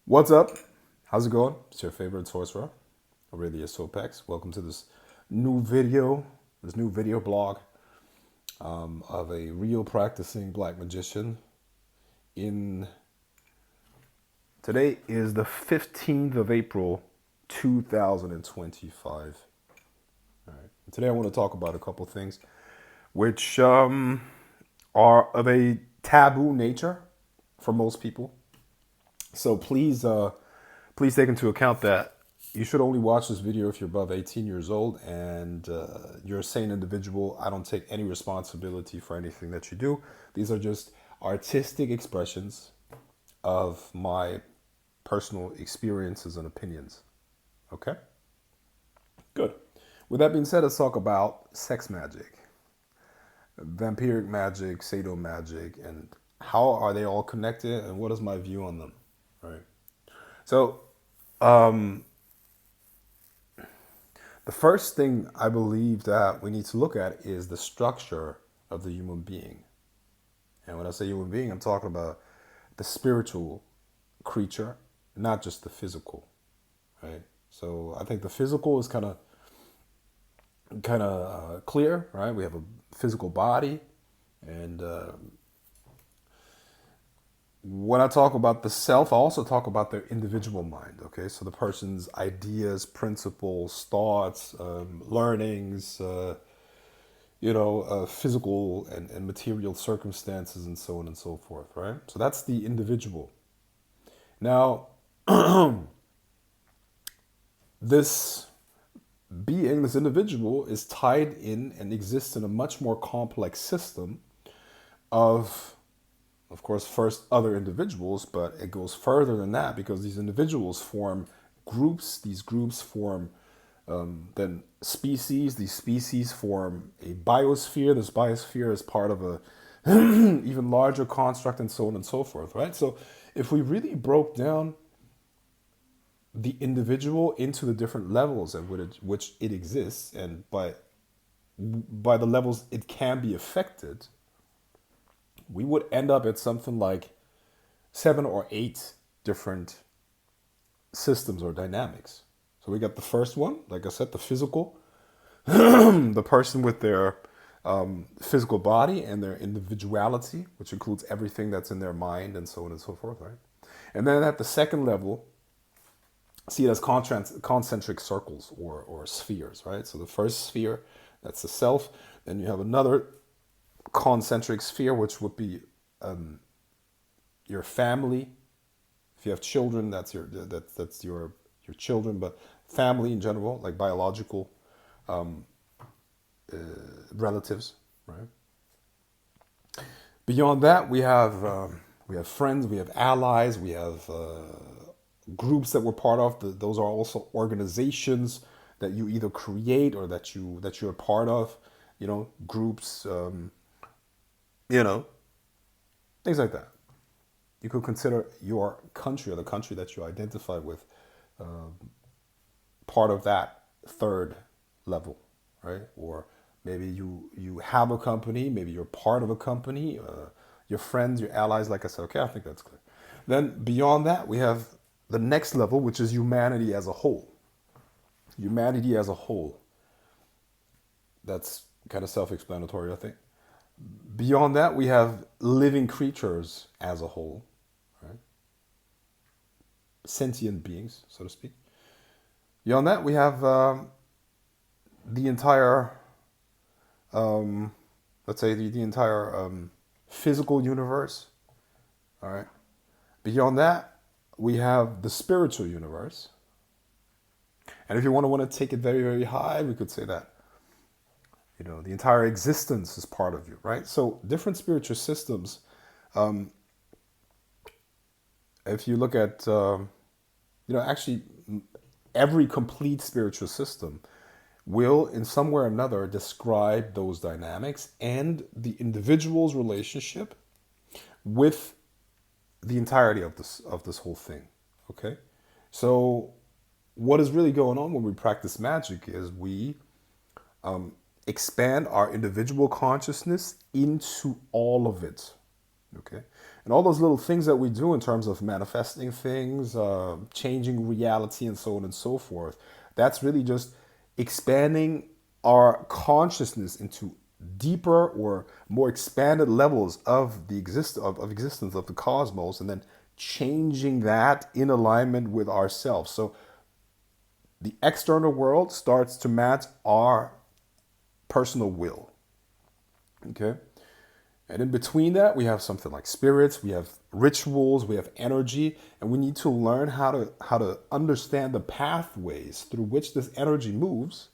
What's up? How's it going? It's your favorite sorcerer, Aurelia Sopex. Welcome to this new video blog of a real practicing black magician. In Today is the 15th of April, 2025. All right. Today I want to talk about a couple things which are of a taboo nature for most people. So please take into account that you should only watch this video if you're above 18 years old and you're a sane individual. I don't take any responsibility for anything that you do. These are just artistic expressions of my personal experiences and opinions. Okay? Good. With that being said, let's talk about sex magic, vampiric magic, sado magic, and how are they all connected and what is my view on them, right? So, the first thing I believe that we need to look at is the structure of the human being. And when I say human being, I'm talking about the spiritual creature, not just the physical, right? So I think the physical is kind of clear, right? We have a physical body, and when I talk about the self, I also talk about their individual mind. Okay, so the person's ideas, principles, thoughts, learnings, physical and material circumstances, and so on and so forth. Right. So that's the individual. Now, this this individual, is tied in and exists in a much more complex system of course, first other individuals, but it goes further than that because these individuals form groups. These groups form then species. These species form a biosphere. This biosphere is part of a even larger construct, and so on and so forth, right? So if we really broke down the individual into the different levels at which it exists, and by the levels it can be affected, we would end up at something like 7 or 8 different systems or dynamics. So we got the first one, like I said, the physical, the person with their physical body and their individuality, which includes everything that's in their mind and so on and so forth, right? And then at the second level, see it as concentric circles or spheres, right? So the first sphere, that's the self. Then you have another concentric sphere, which would be your family. If you have children, that's your children, but family in general, like biological relatives, right? Beyond that, we have friends, we have allies, we have groups that we're part of. Those are also organizations that you either create or that you're part of. Groups. Things like that. You could consider your country or the country that you identify with part of that third level, right? Or maybe you have a company, maybe you're part of a company, your friends, your allies, like I said. Okay, I think that's clear. Then beyond that, we have the next level, which is humanity as a whole. Humanity as a whole. That's kind of self-explanatory, I think. Beyond that, we have living creatures as a whole, right? Sentient beings, so to speak. Beyond that, we have the entire, let's say, the entire physical universe, all right? Beyond that, we have the spiritual universe. And if you want to take it very, very high, we could say that the entire existence is part of you, right? So different spiritual systems. If you look at, actually, every complete spiritual system will, in some way or another, describe those dynamics and the individual's relationship with the entirety of this whole thing. Okay, so what is really going on when we practice magic is we expand our individual consciousness into all of it. Okay, And all those little things that we do in terms of manifesting things, changing reality, and so on and so forth, that's really just expanding our consciousness into deeper or more expanded levels of the existence of the cosmos, and then changing that in alignment with ourselves. So the external world starts to match our personal will. Okay? And in between that, we have something like spirits, we have rituals, we have energy, and we need to learn how to understand the pathways through which this energy moves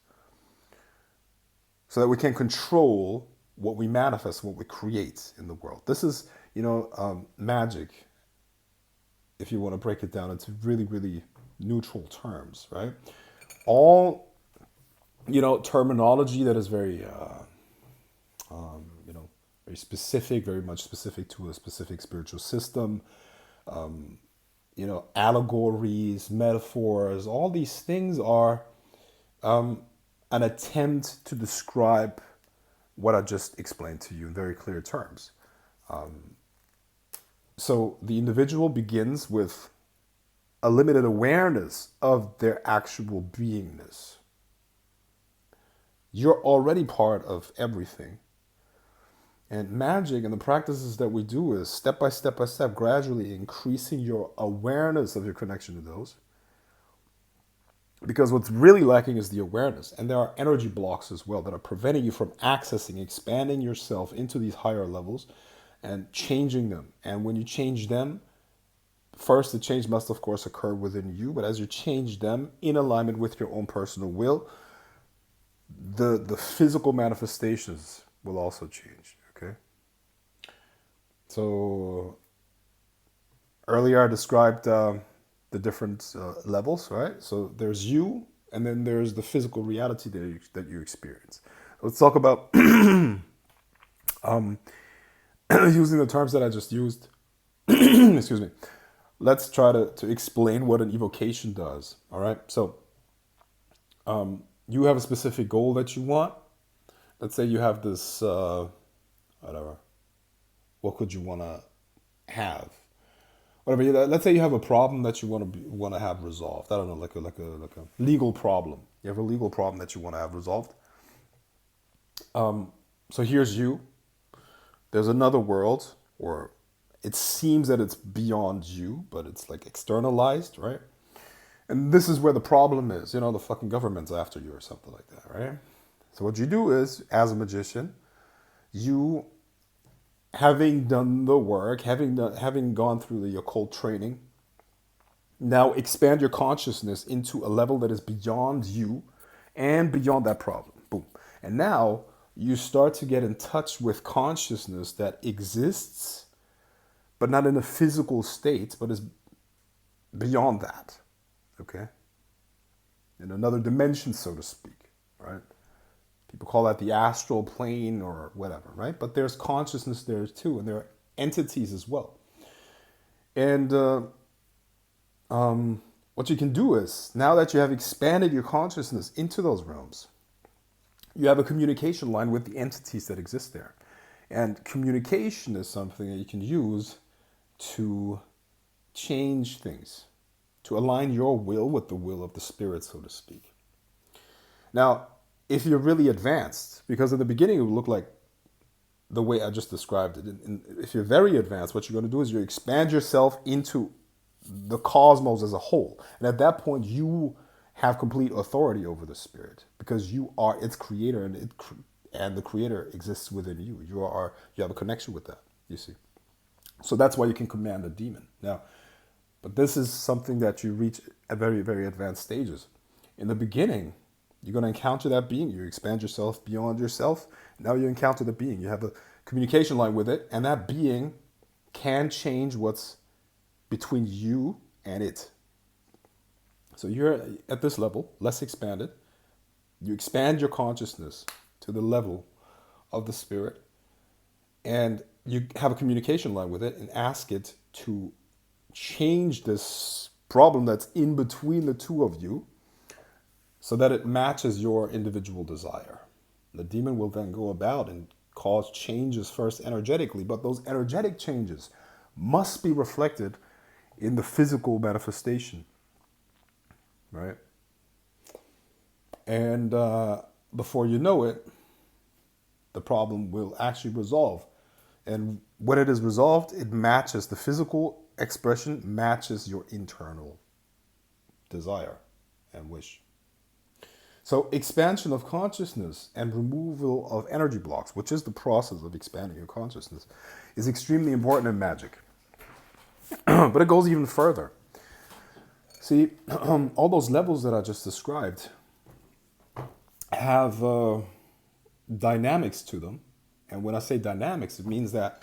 so that we can control what we manifest, what we create in the world. This is, magic, if you want to break it down into really, really neutral terms, right? All, terminology that is very, very specific, very much specific to a specific spiritual system, allegories, metaphors, all these things are an attempt to describe what I just explained to you in very clear terms. So the individual begins with a limited awareness of their actual beingness. You're already part of everything. And magic and the practices that we do is step by step, gradually increasing your awareness of your connection to those. Because what's really lacking is the awareness. And there are energy blocks as well that are preventing you from accessing, expanding yourself into these higher levels and changing them. And when you change them, first the change must of course occur within you. But as you change them in alignment with your own personal will, the physical manifestations will also change. Okay. So earlier I described the different levels, right? So there's you, and then there's the physical reality that you experience. Let's talk about using the terms that I just used. Excuse me. Let's try to explain what an evocation does. All right. So you have a specific goal that you want. Let's say you have this, whatever. What could you want to have? Whatever. Let's say you have a problem that you want to have resolved. I don't know, like a legal problem. You have a legal problem that you want to have resolved. So here's you. There's another world, or it seems that it's beyond you, but it's like externalized, right? And this is where the problem is. The fucking government's after you or something like that, right? So what you do is, as a magician, you, having done the work, having gone through the occult training, now expand your consciousness into a level that is beyond you and beyond that problem. Boom. And now you start to get in touch with consciousness that exists, but not in a physical state, but is beyond that. Okay? In another dimension, so to speak, right? People call that the astral plane or whatever, right? But there's consciousness there too, and there are entities as well. And what you can do is, now that you have expanded your consciousness into those realms, you have a communication line with the entities that exist there. And communication is something that you can use to change things, to align your will with the will of the spirit, so to speak. Now, if you're really advanced, because in the beginning it would look like the way I just described it. And if you're very advanced, what you're going to do is you expand yourself into the cosmos as a whole. And at that point, you have complete authority over the spirit because you are its creator, and the creator exists within you. You have a connection with that, you see. So that's why you can command a demon. Now, but this is something that you reach at very, very advanced stages. In the beginning, you're going to encounter that being. You expand yourself beyond yourself. Now you encounter the being. You have a communication line with it, and that being can change what's between you and it. So you're at this level, less expanded. You expand your consciousness to the level of the spirit, and you have a communication line with it and ask it to change this problem that's in between the two of you so that it matches your individual desire. The demon will then go about and cause changes first energetically, but those energetic changes must be reflected in the physical manifestation, right? And before you know it, the problem will actually resolve. And when it is resolved, it matches the physical expression, matches your internal desire and wish. So expansion of consciousness and removal of energy blocks, which is the process of expanding your consciousness, is extremely important in Magick. But it goes even further. See, all those levels that I just described have dynamics to them. And when I say dynamics, it means that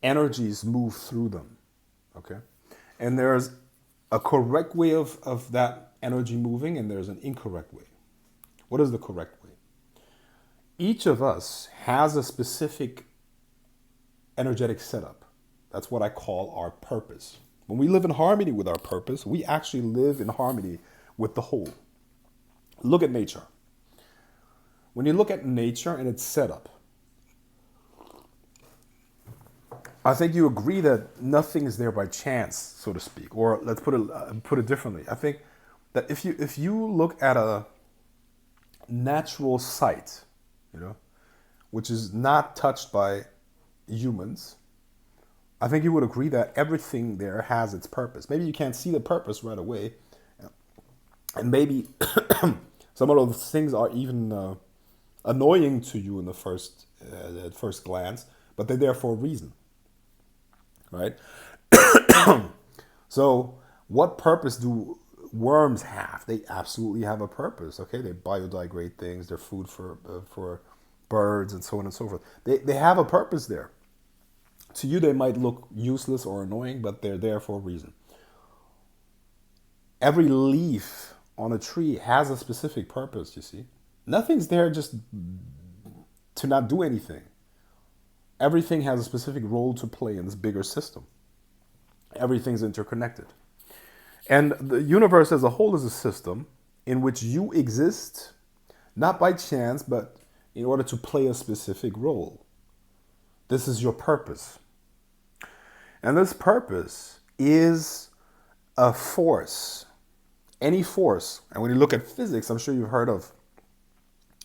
energies move through them. Okay? And there's a correct way of that energy moving, and there's an incorrect way. What is the correct way? Each of us has a specific energetic setup. That's what I call our purpose. When we live in harmony with our purpose, we actually live in harmony with the whole. Look at nature. When you look at nature and its setup, I think you agree that nothing is there by chance, so to speak. Or let's put it differently. I think that if you look at a natural site, which is not touched by humans, I think you would agree that everything there has its purpose. Maybe you can't see the purpose right away, and maybe some of those things are even annoying to you in the at first glance, but they're there for a reason, right? So, what purpose do worms have? They absolutely have a purpose. Okay, they biodegrade things. They're food for birds and so on and so forth. They have a purpose there. To you, they might look useless or annoying, but they're there for a reason. Every leaf on a tree has a specific purpose, you see. Nothing's there just to not do anything. Everything has a specific role to play in this bigger system. Everything's interconnected. And the universe as a whole is a system in which you exist, not by chance, but in order to play a specific role. This is your purpose. And this purpose is a force. Any force. And when you look at physics, I'm sure you've heard of,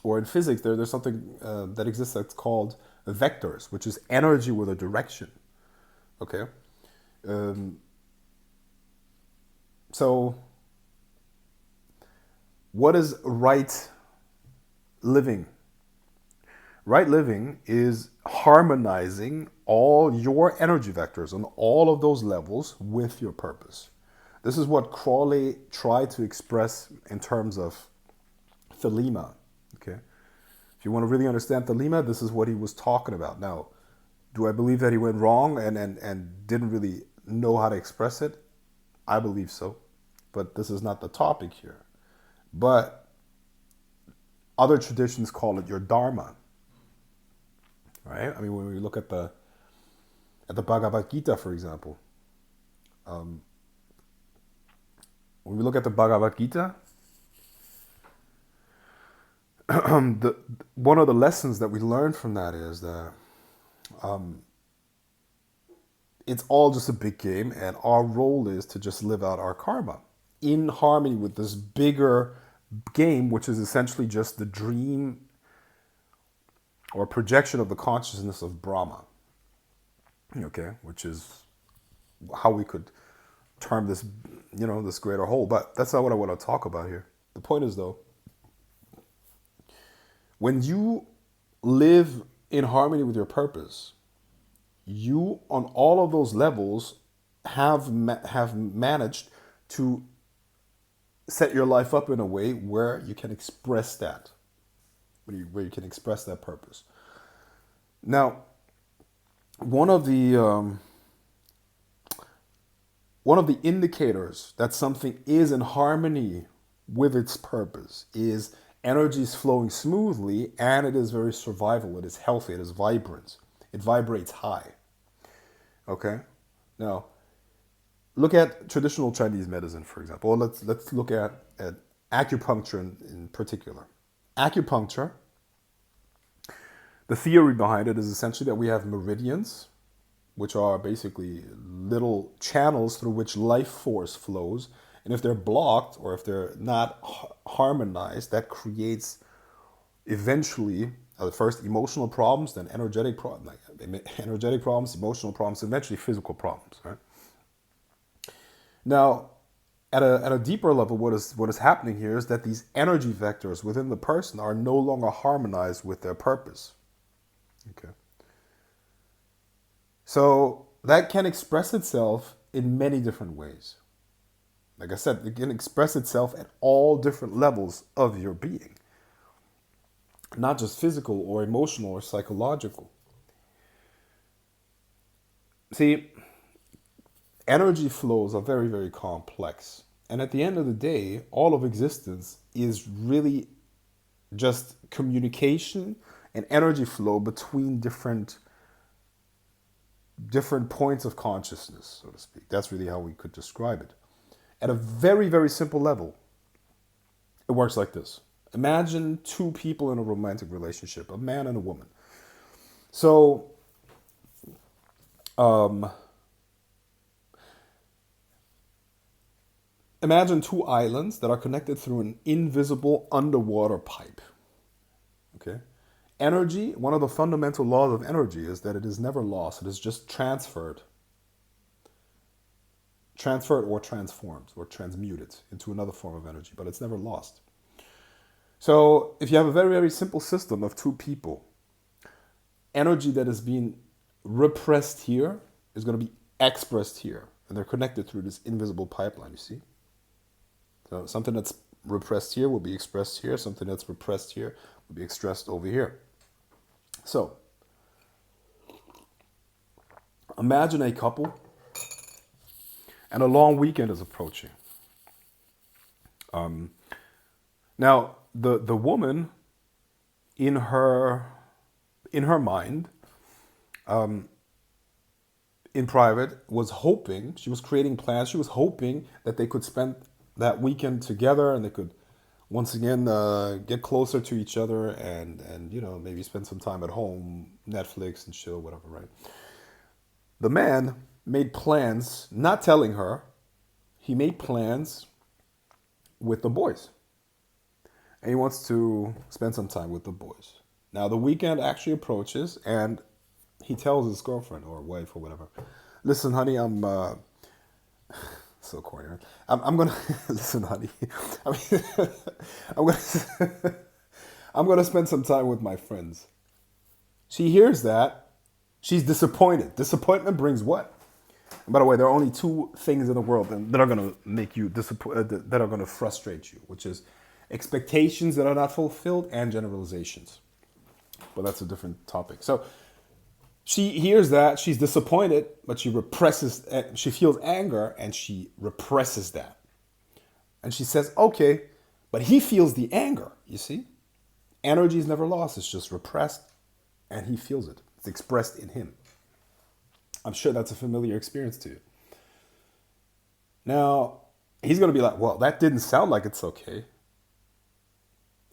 or in physics, there's something that exists that's called vectors, which is energy with a direction. Okay? So, what is right living? Right living is harmonizing all your energy vectors on all of those levels with your purpose. This is what Crowley tried to express in terms of thelema. Okay, if you want to really understand thelema, this is what he was talking about. Now, do I believe that he went wrong and didn't really know how to express it? I believe so, but this is not the topic here. But other traditions call it your dharma. Right? I mean, when we look at the Bhagavad Gita, for example, when we look at the Bhagavad Gita, one of the lessons that we learn from that is that it's all just a big game, and our role is to just live out our karma in harmony with this bigger game, which is essentially just the dream or projection of the consciousness of Brahma, okay, which is how we could term this, this greater whole. But that's not what I want to talk about here. The point is, though, when you live in harmony with your purpose, you, on all of those levels, have managed to set your life up in a way where you can express that. Where you can express that purpose. Now, one of the indicators that something is in harmony with its purpose is energies flowing smoothly, and it is very survival. It is healthy. It is vibrant. It vibrates high. Okay. Now, look at traditional Chinese medicine, for example. Or let's look at acupuncture in particular. Acupuncture, the theory behind it is essentially that we have meridians, which are basically little channels through which life force flows. And if they're blocked or if they're not harmonized, that creates eventually first emotional problems, then energetic problems, energetic problems, emotional problems, eventually physical problems. Right now, at a deeper level, what is happening here is that these energy vectors within the person are no longer harmonized with their purpose. Okay. So that can express itself in many different ways. Like I said, it can express itself at all different levels of your being, not just physical or emotional or psychological. See, energy flows are very, very complex. And at the end of the day, all of existence is really just communication and energy flow between different points of consciousness, so to speak. That's really how we could describe it. At a very, very simple level, it works like this. Imagine two people in a romantic relationship, a man and a woman. So, imagine two islands that are connected through an invisible underwater pipe. Okay? Energy, one of the fundamental laws of energy is that it is never lost. It is just transferred or transformed or transmuted into another form of energy, but it's never lost. So if you have a very, very simple system of two people, energy that is being repressed here is going to be expressed here. And they're connected through this invisible pipeline, you see? So something that's repressed here will be expressed here. Something that's repressed here will be expressed over here. So imagine a couple and a long weekend is approaching. Now, the woman in her mind, in private, was hoping, she was creating plans, she was hoping that they could spend that weekend together and they could once again get closer to each other and maybe spend some time at home, Netflix and chill, whatever, right? The man made plans, not telling her, he made plans with the boys. And he wants to spend some time with the boys. Now the weekend actually approaches and he tells his girlfriend or wife or whatever, listen, honey, I'm so corny, right? I'm gonna listen, honey. I'm gonna spend some time with my friends. She hears that, she's disappointed. Disappointment brings what? And by the way, there are only two things in the world that are gonna make you disappointed, that are gonna frustrate you, which is expectations that are not fulfilled and generalizations. But that's a different topic. So she hears that, she's disappointed, but she represses, she feels anger and she represses that. And she says, okay, but he feels the anger, you see? Energy is never lost, it's just repressed and he feels it. It's expressed in him. I'm sure that's a familiar experience to you. Now, he's going to be like, well, that didn't sound like it's okay.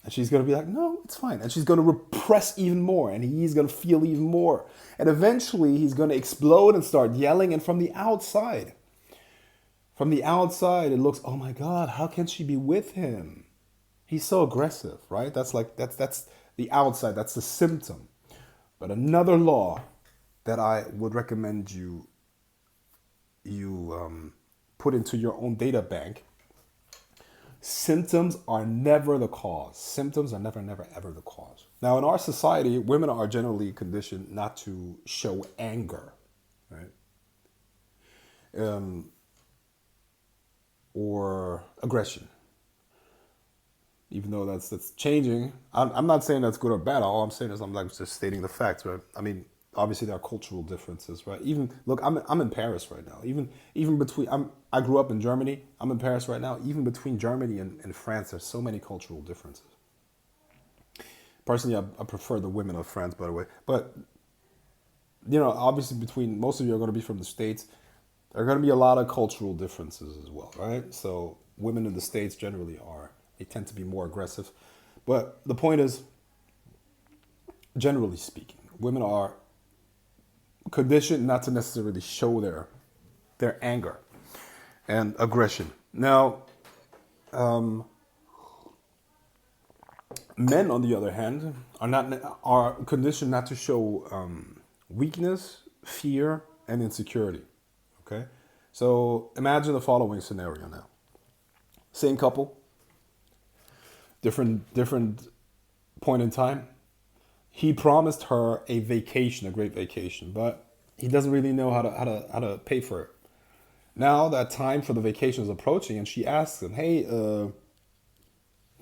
And she's going to be like, no, it's fine. And she's going to repress even more. And he's going to feel even more. And eventually he's going to explode and start yelling. And from the outside, it looks, oh my God, how can she be with him? He's so aggressive, right? That's the outside. That's the symptom. But another law that I would recommend you put into your own data bank. Symptoms are never the cause. Symptoms are never, never, ever the cause. Now, in our society, women are generally conditioned not to show anger, right? Or aggression. Even though that's changing. I'm not saying that's good or bad. All I'm saying is I'm like just stating the facts, right? I mean, obviously there are cultural differences, right? Even look, I'm in Paris right now. Even between I grew up in Germany. I'm in Paris right now. Even between Germany and France, there's so many cultural differences. Personally, I prefer the women of France, by the way. But obviously, between most of you are going to be from the States. There are going to be a lot of cultural differences as well, right? So women in the States generally they tend to be more aggressive. But the point is, generally speaking, women are conditioned not to necessarily show their anger and aggression. Now, men, on the other hand, are conditioned not to show weakness, fear, and insecurity. Okay, so imagine the following scenario now: same couple, different point in time. He promised her a vacation, a great vacation, but he doesn't really know how to pay for it. Now that time for the vacation is approaching, and she asks him, "Hey,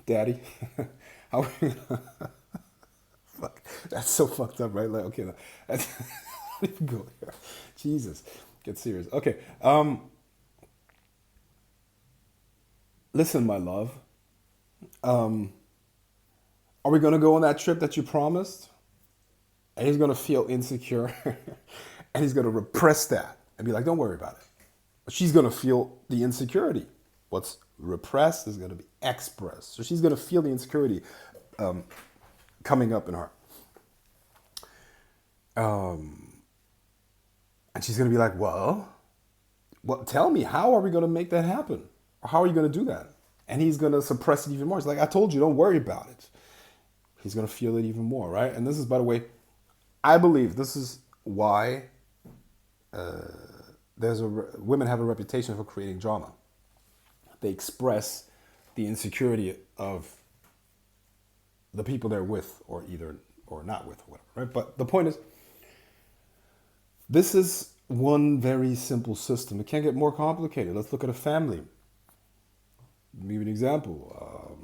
Daddy, how?" Fuck, that's so fucked up, right? Like, okay, no, that's don't even go there. Jesus, get serious. Okay, listen, my love. Are we gonna go on that trip that you promised? And he's gonna feel insecure, and he's gonna repress that and be like, "Don't worry about it." But she's gonna feel the insecurity. What's repressed is gonna be expressed. So she's gonna feel the insecurity coming up in her. And she's gonna be like, "Well, tell me, how are we gonna make that happen? Or how are you gonna do that?" And he's gonna suppress it even more. He's like, "I told you, don't worry about it." He's gonna feel it even more, right? And this is, by the way, I believe this is why women have a reputation for creating drama. They express the insecurity of the people they're with, or not with, or whatever, right? But the point is, this is one very simple system. It can't get more complicated. Let's look at a family. Let me give you an example.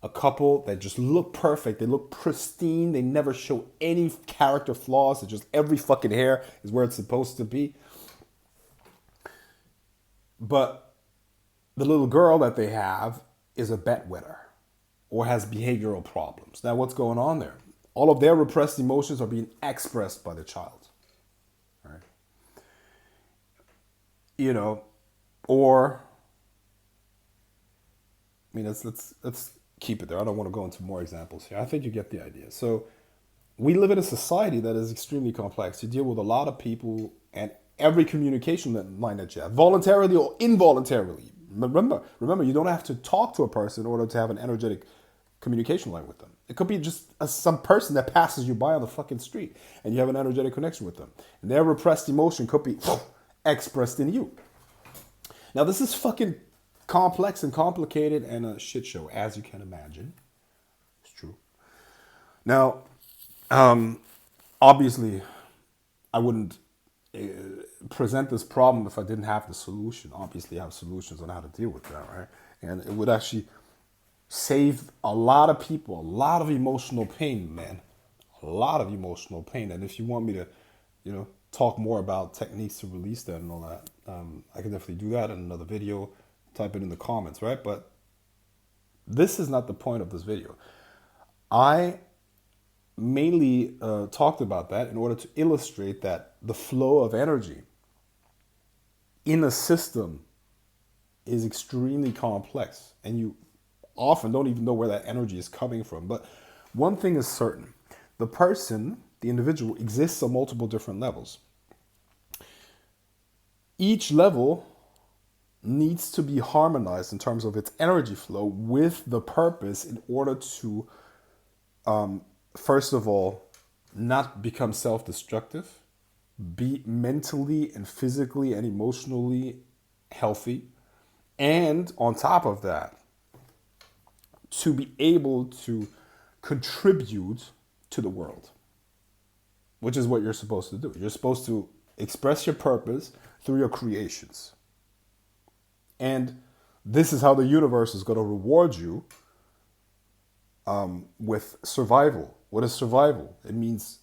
A couple that just look perfect. They look pristine. They never show any character flaws. It's just every fucking hair is where it's supposed to be. But the little girl that they have is a bedwetter or has behavioral problems. Now, what's going on there? All of their repressed emotions are being expressed by the child. Right? Or, I mean, let's keep it there. I don't want to go into more examples here. I think you get the idea. So we live in a society that is extremely complex. You deal with a lot of people, and every communication line that you have, voluntarily or involuntarily. Remember, you don't have to talk to a person in order to have an energetic communication line with them. It could be just some person that passes you by on the fucking street, and you have an energetic connection with them. And their repressed emotion could be expressed in you. Now, this is fucking complex and complicated and a shit show, as you can imagine. It's true. Now, obviously, I wouldn't present this problem if I didn't have the solution. Obviously, I have solutions on how to deal with that, right? And it would actually save a lot of people, a lot of emotional pain, man. A lot of emotional pain. And if you want me to, talk more about techniques to release that and all that, I can definitely do that in another video. Type it in the comments, right? But this is not the point of this video. I mainly talked about that in order to illustrate that the flow of energy in a system is extremely complex, and you often don't even know where that energy is coming from. But one thing is certain: the person, the individual, exists on multiple different levels. Each level needs to be harmonized in terms of its energy flow with the purpose, in order to, first of all, not become self-destructive, be mentally and physically and emotionally healthy, and on top of that, to be able to contribute to the world, which is what you're supposed to do. You're supposed to express your purpose through your creations. And this is how the universe is going to reward you with survival. What is survival? It means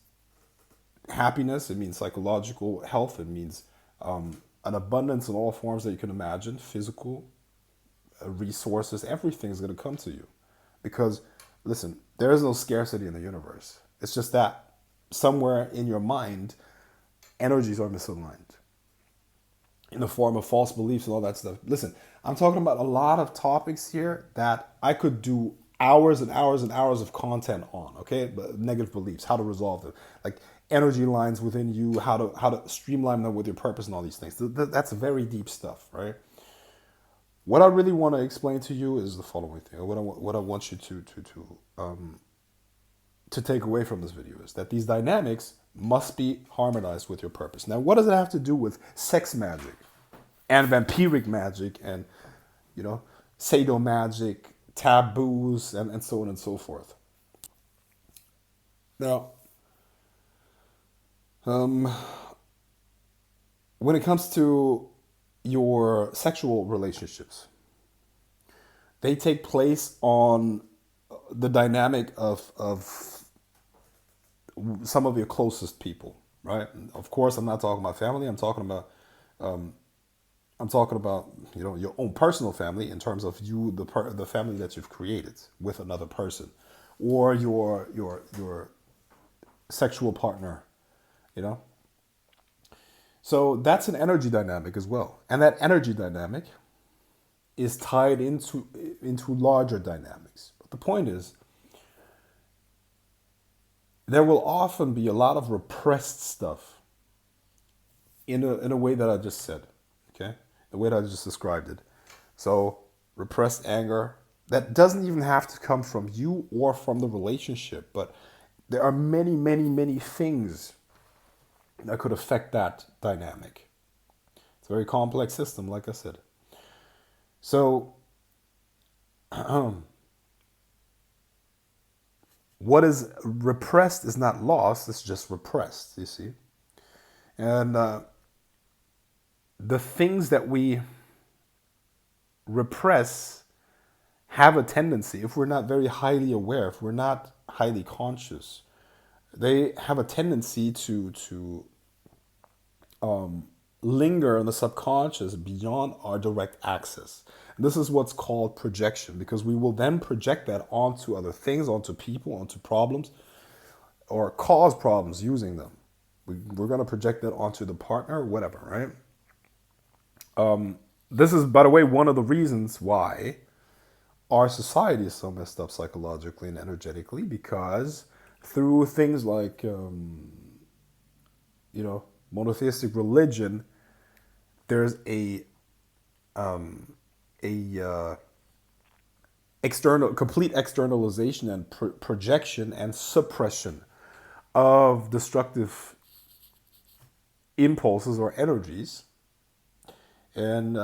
happiness. It means psychological health. It means an abundance in all forms that you can imagine. Physical, resources, everything is going to come to you. Because, listen, there is no scarcity in the universe. It's just that somewhere in your mind, energies are misaligned in the form of false beliefs and all that stuff. Listen, I'm talking about a lot of topics here that I could do hours and hours and hours of content on, okay? But negative beliefs, how to resolve them. Like, energy lines within you, how to streamline them with your purpose and all these things. That's very deep stuff, right? What I really want to explain to you is the following thing. What I want you to take away from this video is that these dynamics must be harmonized with your purpose. Now, what does it have to do with sex magic and vampiric magic and, sadomagic, taboos, and so on and so forth? Now, when it comes to your sexual relationships, they take place on the dynamic of some of your closest people, right? Of course, I'm not talking about family. I'm talking about your own personal family in terms of you, the family that you've created with another person, or your sexual partner, So that's an energy dynamic as well, and that energy dynamic is tied into larger dynamics. But the point is, there will often be a lot of repressed stuff in a way that I just said, okay? The way that I just described it. So repressed anger, that doesn't even have to come from you or from the relationship, but there are many, many, many things that could affect that dynamic. It's a very complex system, like I said. So, what is repressed is not lost, it's just repressed, you see. And the things that we repress have a tendency, if we're not very highly aware, if we're not highly conscious, they have a tendency to linger in the subconscious beyond our direct access. And this is what's called projection, because we will then project that onto other things, onto people, onto problems, or cause problems using them. We're going to project that onto the partner, whatever, right? This is, by the way, one of the reasons why our society is so messed up psychologically and energetically, because through things like, monotheistic religion, there's a complete externalization and projection and suppression of destructive impulses or energies, and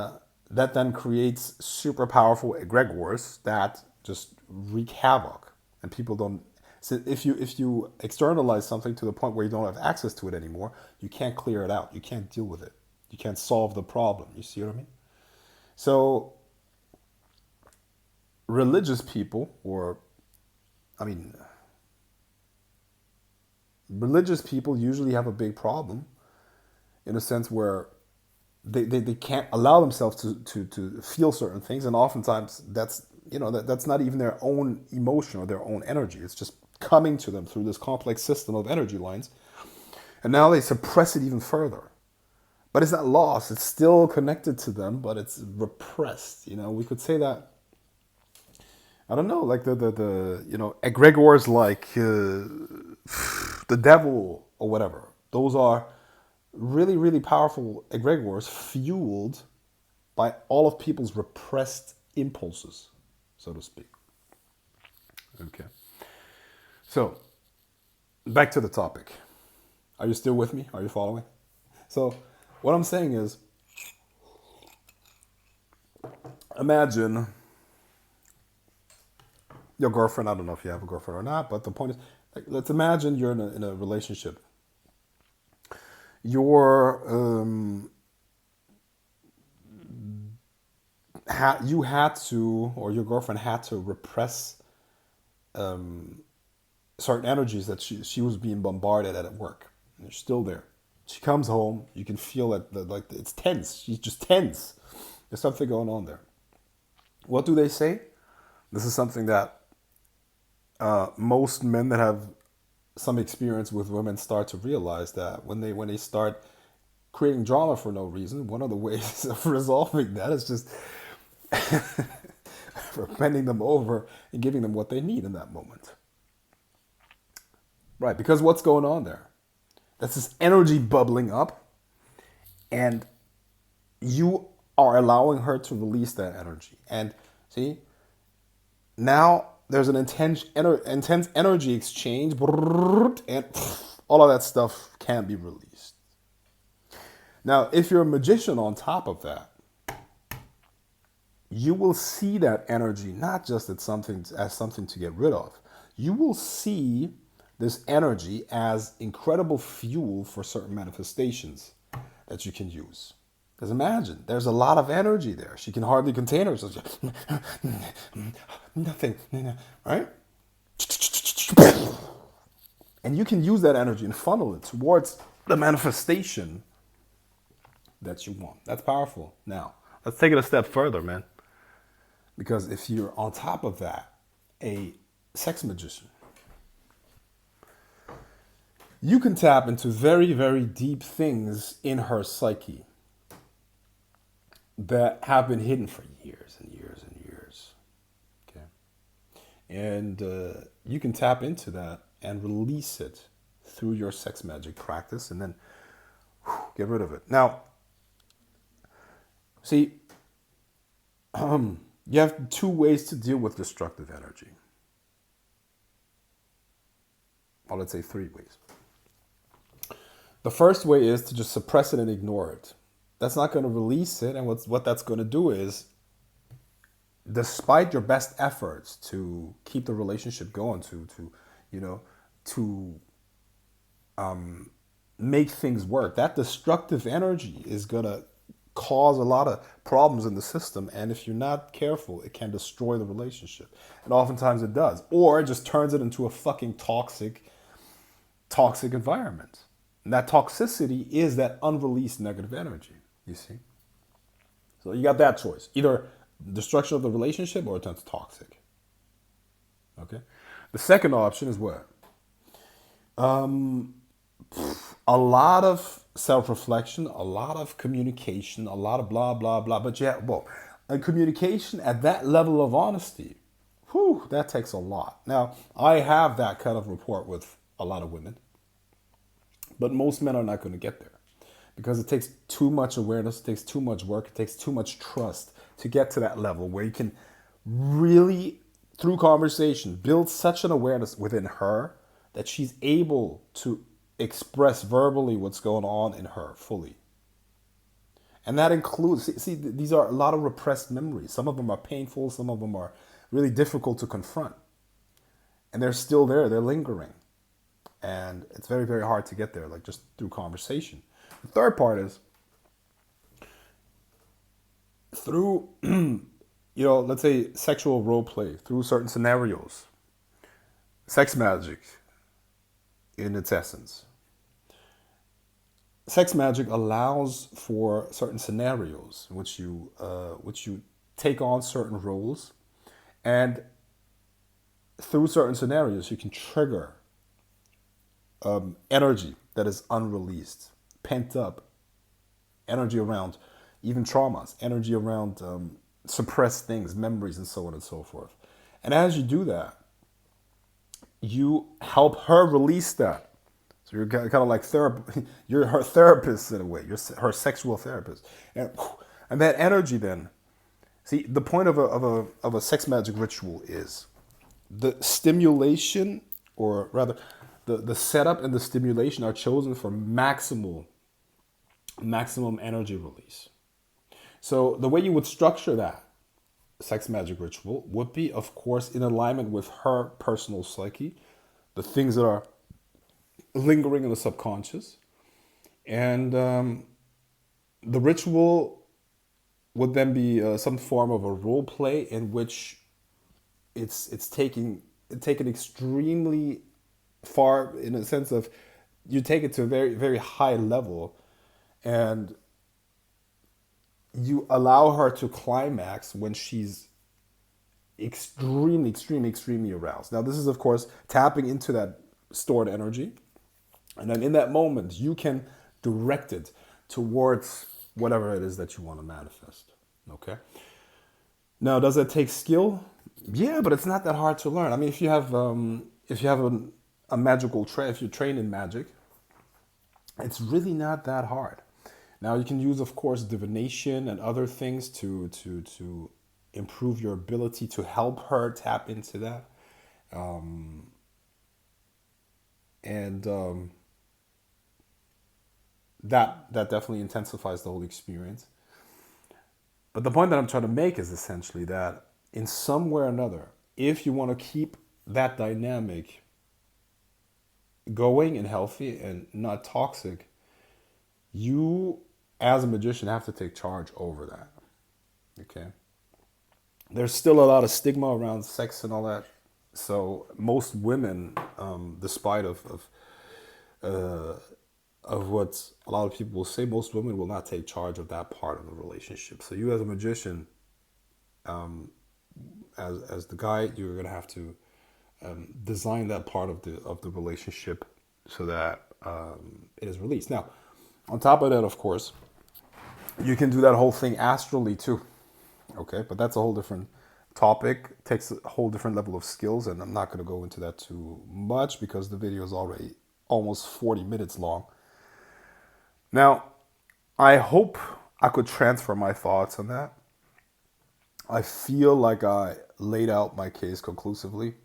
that then creates super powerful egregores that just wreak havoc, and people don't. So if you externalize something to the point where you don't have access to it anymore, you can't clear it out. You can't deal with it. You can't solve the problem. You see what I mean? So religious people, religious people usually have a big problem in a sense where they can't allow themselves to feel certain things, and oftentimes that's not even their own emotion or their own energy. It's just coming to them through this complex system of energy lines, and now they suppress it even further. But it's not lost; it's still connected to them, but it's repressed. We could say that. I don't know, like the egregores, like the devil or whatever. Those are really, really powerful egregores fueled by all of people's repressed impulses, so to speak. Okay. So, back to the topic. Are you still with me? Are you following? So, what I'm saying is, imagine your girlfriend. I don't know if you have a girlfriend or not, but the point is, let's imagine you're in a relationship. You had to, or your girlfriend had to repress certain energies that she was being bombarded at work. And they're still there. She comes home, you can feel that like it's tense. She's just tense. There's something going on there. What do they say? This is something that most men that have some experience with women start to realize, that when they start creating drama for no reason, one of the ways of resolving that is just bending them over and giving them what they need in that moment. Right, because what's going on there? That's this energy bubbling up, and you are allowing her to release that energy. And see, now there's an intense energy exchange, and all of that stuff can be released. Now, if you're a magician on top of that, you will see that energy not just as something to get rid of. You will see this energy as incredible fuel for certain manifestations that you can use. Because imagine, there's a lot of energy there. She can hardly contain herself. Nothing, right? And you can use that energy and funnel it towards the manifestation that you want. That's powerful. Now, let's take it a step further, man. Because if you're on top of that, a sex magician, you can tap into very, very deep things in her psyche that have been hidden for years and years and years. Okay. And you can tap into that and release it through your sex magic practice, and then get rid of it. Now, see, you have two ways to deal with destructive energy. Or let's say three ways. The first way is to just suppress it and ignore it. That's not going to release it, and what that's going to do is, despite your best efforts to keep the relationship going, to make things work, that destructive energy is going to cause a lot of problems in the system, and if you're not careful, it can destroy the relationship. And oftentimes it does, or it just turns it into a fucking toxic environment. And that toxicity is that unreleased negative energy, you see. So you got that choice, either destruction of the relationship or it turns toxic. Okay. The second option is what? A lot of self-reflection, a lot of communication, a lot of blah, blah, blah. But yeah, a communication at that level of honesty, that takes a lot. Now, I have that kind of rapport with a lot of women, but most men are not going to get there because it takes too much awareness, it takes too much work, it takes too much trust to get to that level where you can really, through conversation, build such an awareness within her that she's able to express verbally what's going on in her fully. And that includes, see, these are a lot of repressed memories. Some of them are painful, some of them are really difficult to confront. And they're still there, they're lingering. And it's very, very hard to get there, like just through conversation. The third part is through, let's say sexual role play, through certain scenarios. Sex magic, in its essence. Sex magic allows for certain scenarios in which you take on certain roles, and through certain scenarios you can trigger energy that is unreleased, pent up energy around even traumas, energy around suppressed things, memories, and so on and so forth. And as you do that, you help her release that. So you're kind of like you're her therapist in a way. You're her sexual therapist, and that energy then. See, the point of a sex magic ritual is the stimulation, or rather, the setup and the stimulation are chosen for maximum energy release. So the way you would structure that sex magic ritual would be, of course, in alignment with her personal psyche, the things that are lingering in the subconscious, and the ritual would then be some form of a role play in which it's taken extremely far, in a sense of you take it to a very, very high level, and you allow her to climax when she's extremely aroused. Now, this is, of course, tapping into that stored energy. And then in that moment, you can direct it towards whatever it is that you want to manifest. Okay? Now, does that take skill? Yeah, but it's not that hard to learn. I mean, if you have a magical if you're trained in magic, It's really not that hard. Now you can use, of course, divination and other things to improve your ability to help her tap into that, and that definitely intensifies the whole experience. But the point that I'm trying to make is essentially that in some way or another, if you want to keep that dynamic going and healthy and not toxic, you as a magician have to take charge over that. Okay. There's still a lot of stigma around sex and all that. So most women, despite of what a lot of people will say, most women will not take charge of that part of the relationship. So you as a magician, as the guy, you're gonna have to design that part of the relationship so that it is released. Now, on top of that, of course, you can do that whole thing astrally too. Okay, but that's a whole different topic. It takes a whole different level of skills, and I'm not going to go into that too much because the video is already almost 40 minutes long. Now, I hope I could transfer my thoughts on that. I feel like I laid out my case conclusively.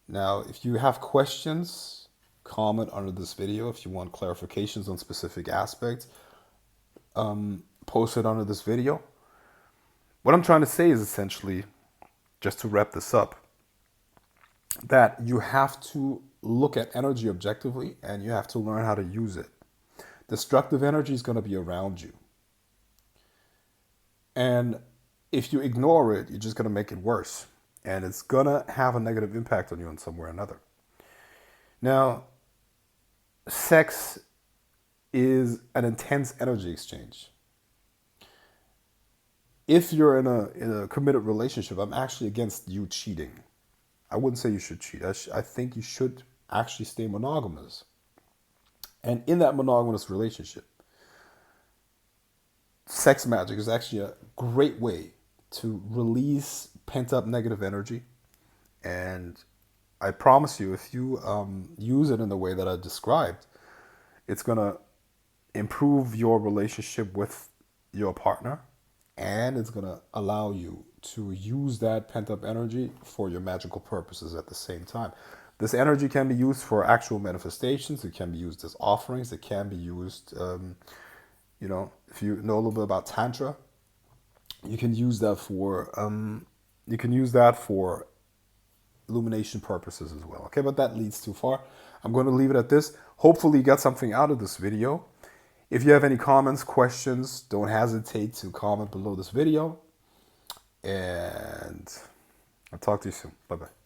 Now, if you have questions, comment under this video. If you want clarifications on specific aspects, post it under this video. What I'm trying to say is essentially, just to wrap this up, that you have to look at energy objectively and you have to learn how to use it. Destructive energy is going to be around you. And if you ignore it, you're just going to make it worse. And it's going to have a negative impact on you in some way or another. Now, sex is an intense energy exchange. If you're in a committed relationship, I'm actually against you cheating. I wouldn't say you should cheat. I think you should actually stay monogamous. And in that monogamous relationship, sex magic is actually a great way to release pent-up negative energy. And I promise you, if you use it in the way that I described, it's going to improve your relationship with your partner. And it's going to allow you to use that pent-up energy for your magical purposes at the same time. This energy can be used for actual manifestations. It can be used as offerings. It can be used, if you know a little bit about Tantra, you can use that for illumination purposes as well. Okay, but that leads too far. I'm going to leave it at this. Hopefully you got something out of this video. If you have any comments, questions, don't hesitate to comment below this video. And I'll talk to you soon. Bye-bye.